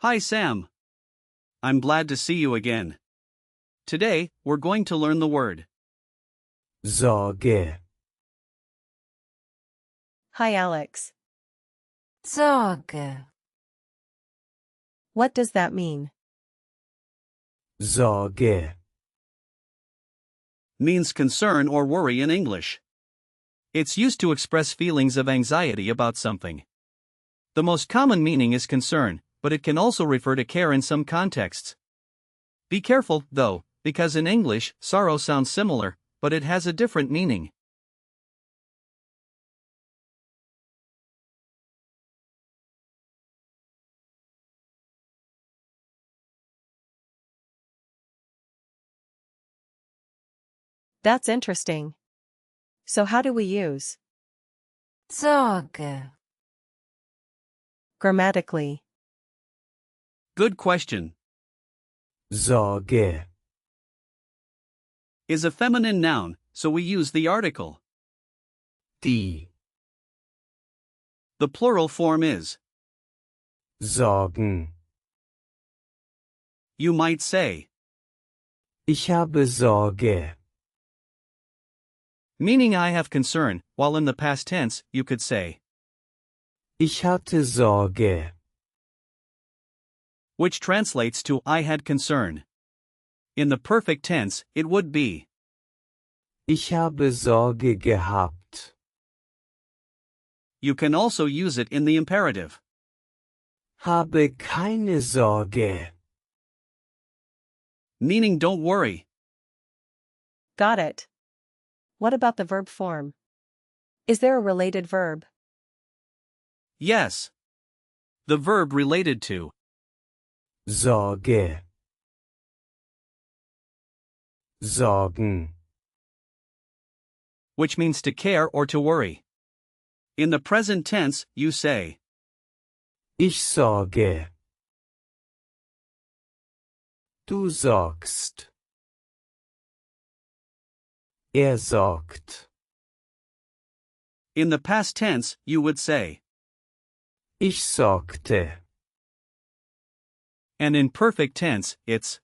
Hi Sam. I'm glad to see you again. Today, we're going to learn the word Sorge. Hi Alex. Sorge. What does that mean? Sorge. means concern or worry in English. It's used to express feelings of anxiety about something. The most common meaning is concern, but it can also refer to care in some contexts. Be careful, though, because in English, sorrow sounds similar, but it has a different meaning. That's interesting. So how do we use Sorge. grammatically? Good question. Sorge. Is a feminine noun, so we use the article. Die. The plural form is. Sorgen. You might say, Ich habe Sorge. meaning I have concern, while in the past tense, you could say, Ich hatte Sorge. which translates to I had concern. In the perfect tense, it would be, Ich habe Sorge gehabt. you can also use it in the imperative. Habe keine Sorge. Meaning don't worry. Got it. What about the verb form? Is there a related verb? Yes. The verb related to. Sorge. Sorgen. Which means to care or to worry. In the present tense, you say, Ich sorge. Du sorgst. Er sorgt. in the past tense, you would say, Ich sorgte. and in perfect tense, it's,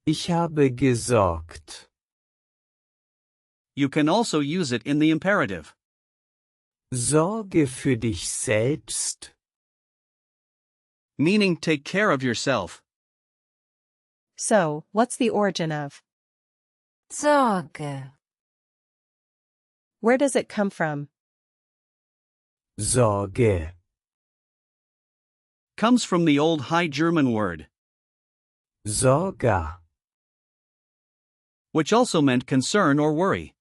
Ich habe gesorgt. you can also use it in the imperative. Sorge für dich selbst. Meaning take care of yourself. So, what's the origin of? Sorge. Where does it come from? Sorge. Comes from the old High German word, Sorga. which also meant concern or worry.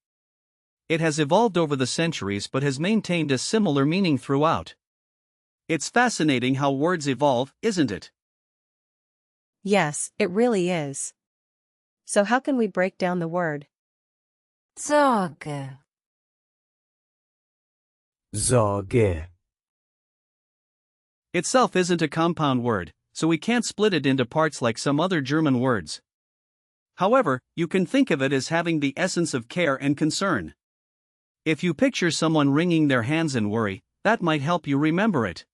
It has evolved over the centuries but has maintained a similar meaning throughout. It's fascinating how words evolve, isn't it? Yes, it really is. So how can we break down the word? Sorge. Sorge. Itself isn't a compound word, so we can't split it into parts like some other German words. However, you can think of it as having the essence of care and concern. If you picture someone wringing their hands in worry, that might help you remember it.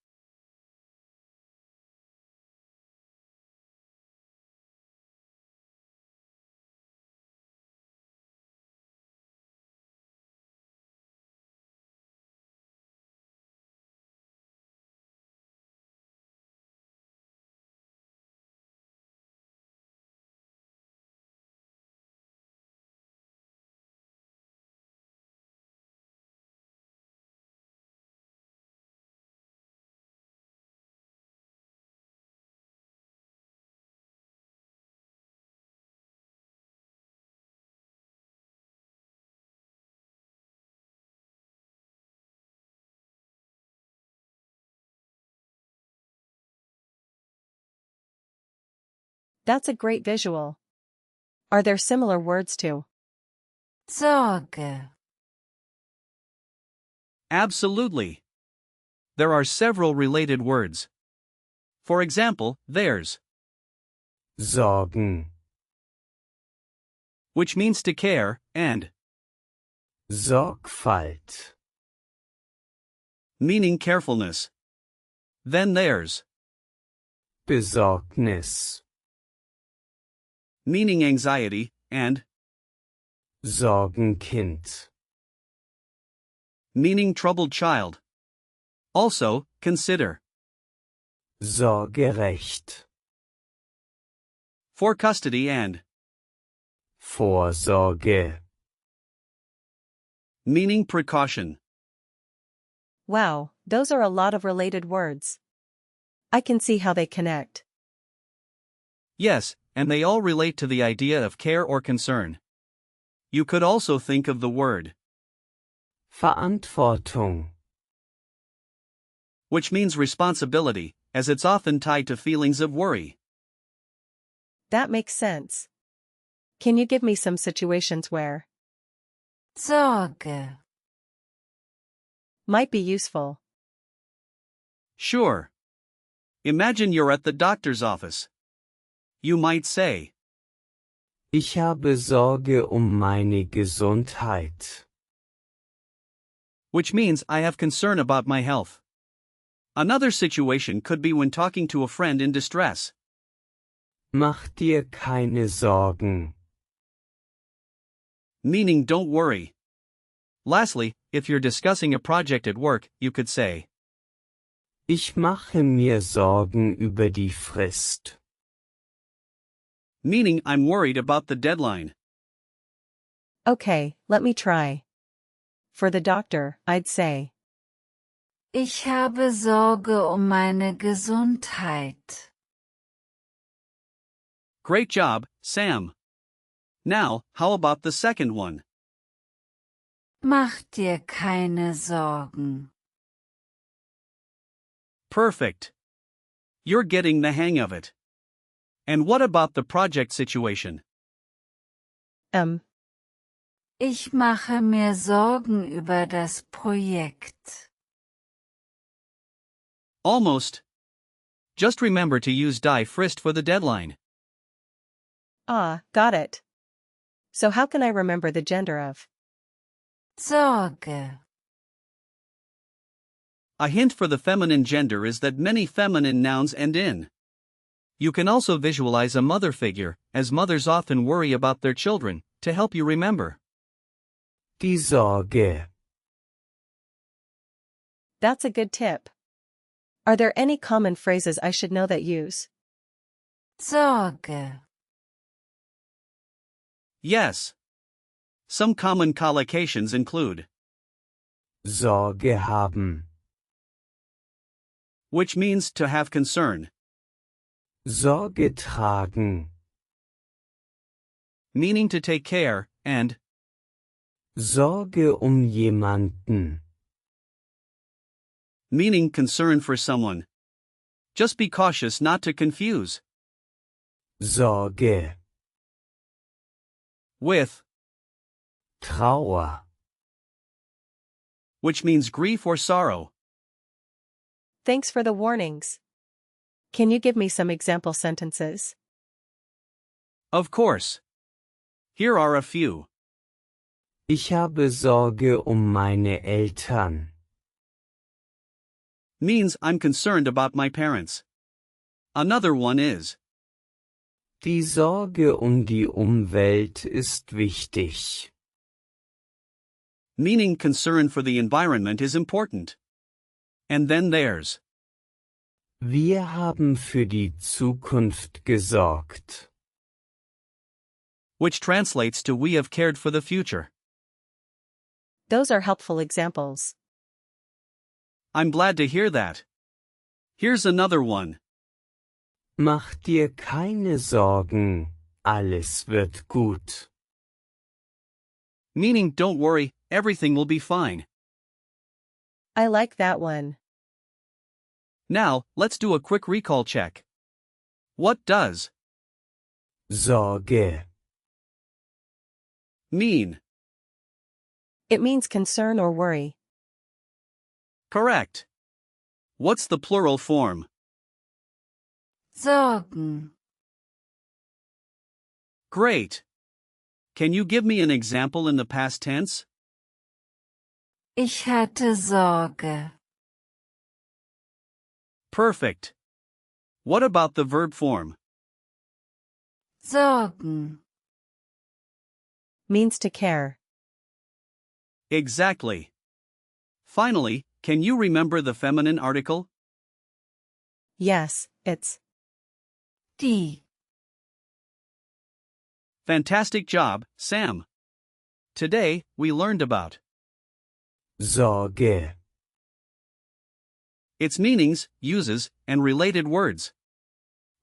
That's a great visual. Are there similar words too? Sorge. Absolutely. There are several related words. For example, there's, Sorgen. which means to care, and, Sorgfalt. meaning carefulness. Then there's, Besorgnis. Meaning anxiety, and Sorgenkind. meaning troubled child. Also, consider Sorgerecht. for custody and Vorsorge. meaning precaution. Wow, those are a lot of related words. I can see how they connect. Yes, and they all relate to the idea of care or concern. You could also think of the word, Verantwortung. which means responsibility, as it's often tied to feelings of worry. That makes sense. Can you give me some situations where Sorge. might be useful? Sure. Imagine you're at the doctor's office. You might say, Ich habe Sorge meine Gesundheit. which means I have concern about my health. Another situation could be when talking to a friend in distress. Mach dir keine Sorgen. Meaning don't worry. Lastly, if you're discussing a project at work, you could say, Ich mache mir Sorgen über die Frist. meaning I'm worried about the deadline. Okay, let me try. For the doctor, I'd say, Ich habe Sorge meine Gesundheit. Great job, Sam. Now, how about the second one? Mach dir keine Sorgen. Perfect. You're getting the hang of it. And what about the project situation? Ich mache mir Sorgen über das Projekt. Almost. Just remember to use die Frist for the deadline. Got it. So how can I remember the gender of Sorge. A hint for the feminine gender is that many feminine nouns end in. You can also visualize a mother figure, as mothers often worry about their children, to help you remember. Die Sorge. That's a good tip. Are there any common phrases I should know that use Sorge. Yes. Some common collocations include, Sorge haben. which means to have concern, Sorge tragen. meaning to take care, and Sorge jemanden. meaning concern for someone. Just be cautious not to confuse Sorge. with, Trauer. which means grief or sorrow. Thanks for the warnings. Can you give me some example sentences? Of course. Here are a few. Ich habe Sorge meine Eltern. Means I'm concerned about my parents. Another one is, Die Sorge die Umwelt ist wichtig. meaning concern for the environment is important. And then there's, Wir haben für die Zukunft gesorgt. which translates to we have cared for the future. Those are helpful examples. I'm glad to hear that. Here's another one. Mach dir keine Sorgen, alles wird gut. Meaning don't worry, everything will be fine. I like that one. Now, let's do a quick recall check. What does Sorge. mean? It means concern or worry. Correct. What's the plural form? Sorgen. Great. Can you give me an example in the past tense? Ich hatte Sorge. Perfect. What about the verb form? Sorgen. Means to care. Exactly. Finally, can you remember the feminine article? Yes, it's Die. Fantastic job, Sam. Today, we learned about Sorge, its meanings, uses, and related words.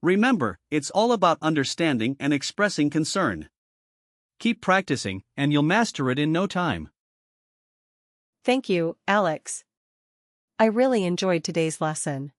Remember, it's all about understanding and expressing concern. Keep practicing, and you'll master it in no time. Thank you, Alex. I really enjoyed today's lesson.